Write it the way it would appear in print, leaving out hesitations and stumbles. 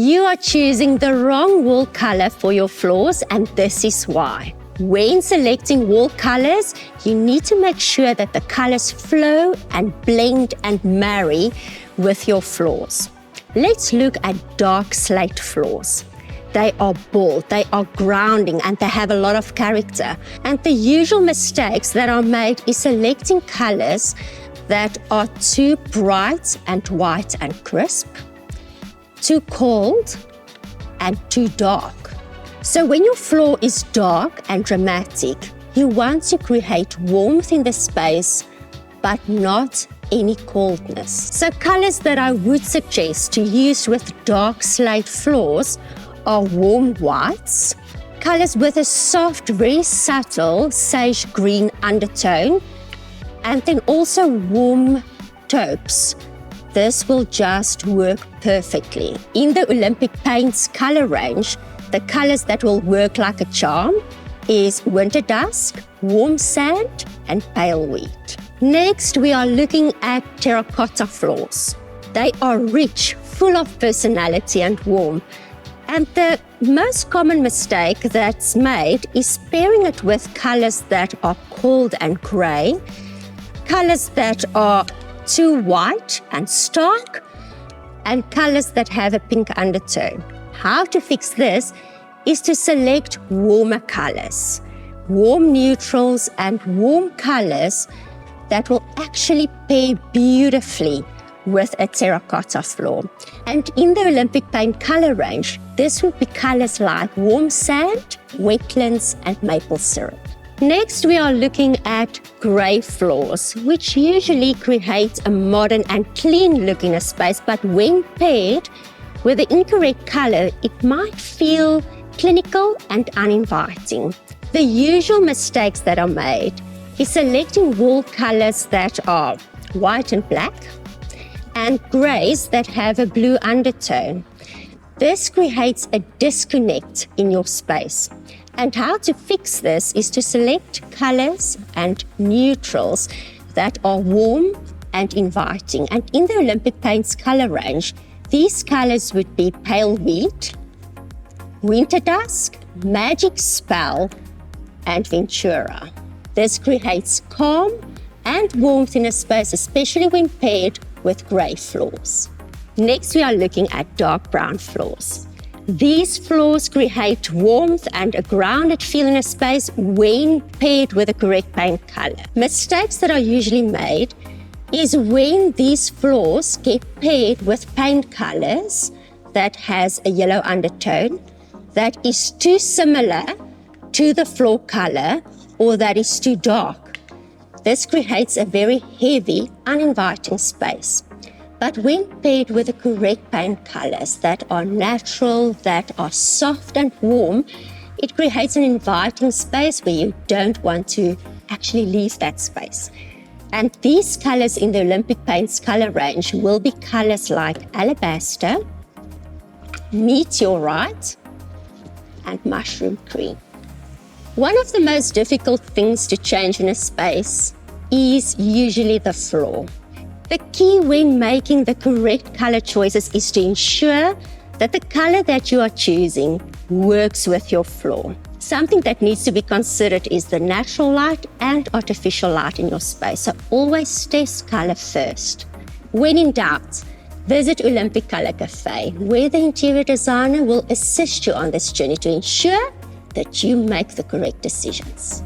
You are choosing the wrong wall color for your floors, and this is why. When selecting wall colors, you need to make sure that the colors flow and blend and marry with your floors. Let's look at dark slate floors. They are bold, they are grounding, and they have a lot of character. And the usual mistakes that are made is selecting colors that are too bright and white and crisp, too cold, and too dark. So when your floor is dark and dramatic, you want to create warmth in the space, but not any coldness. So colors that I would suggest to use with dark slate floors are warm whites, colors with a soft, very subtle sage green undertone, and then also warm taupes. This will just work perfectly. In the Olympic Paints color range, the colors that will work like a charm is winter dusk, warm sand, and pale wheat. Next, we are looking at terracotta floors. They are rich, full of personality and warmth. And the most common mistake that's made is pairing it with colors that are cold and gray, colors that are too white and stark, and colors that have a pink undertone. How to fix this is to select warmer colors, warm neutrals and warm colors that will actually pair beautifully with a terracotta floor. And in the Olympic Paint color range, this would be colors like warm sand, wetlands, and maple syrup. Next, we are looking at gray floors, which usually create a modern and clean look in a space, but when paired with the incorrect color, it might feel clinical and uninviting. The usual mistakes that are made is selecting wall colors that are white and black and grays that have a blue undertone. This creates a disconnect in your space. And how to fix this is to select colors and neutrals that are warm and inviting. And in the Olympic Paints color range, these colors would be pale wheat, winter dusk, magic spell, and ventura. This creates calm and warmth in a space, especially when paired with gray floors. Next, we are looking at dark brown floors. These floors create warmth and a grounded feel in a space when paired with the correct paint color. Mistakes that are usually made is when these floors get paired with paint colors that has a yellow undertone, that is too similar to the floor color, or that is too dark. This creates a very heavy, uninviting space. But when paired with the correct paint colors that are natural, that are soft and warm, it creates an inviting space where you don't want to actually leave that space. And these colors in the Olympic Paints color range will be colors like alabaster, meteorite, and mushroom cream. One of the most difficult things to change in a space is usually the floor. The key when making the correct color choices is to ensure that the color that you are choosing works with your floor. Something that needs to be considered is the natural light and artificial light in your space. So always test color first. When in doubt, visit Olympic Color Cafe, where the interior designer will assist you on this journey to ensure that you make the correct decisions.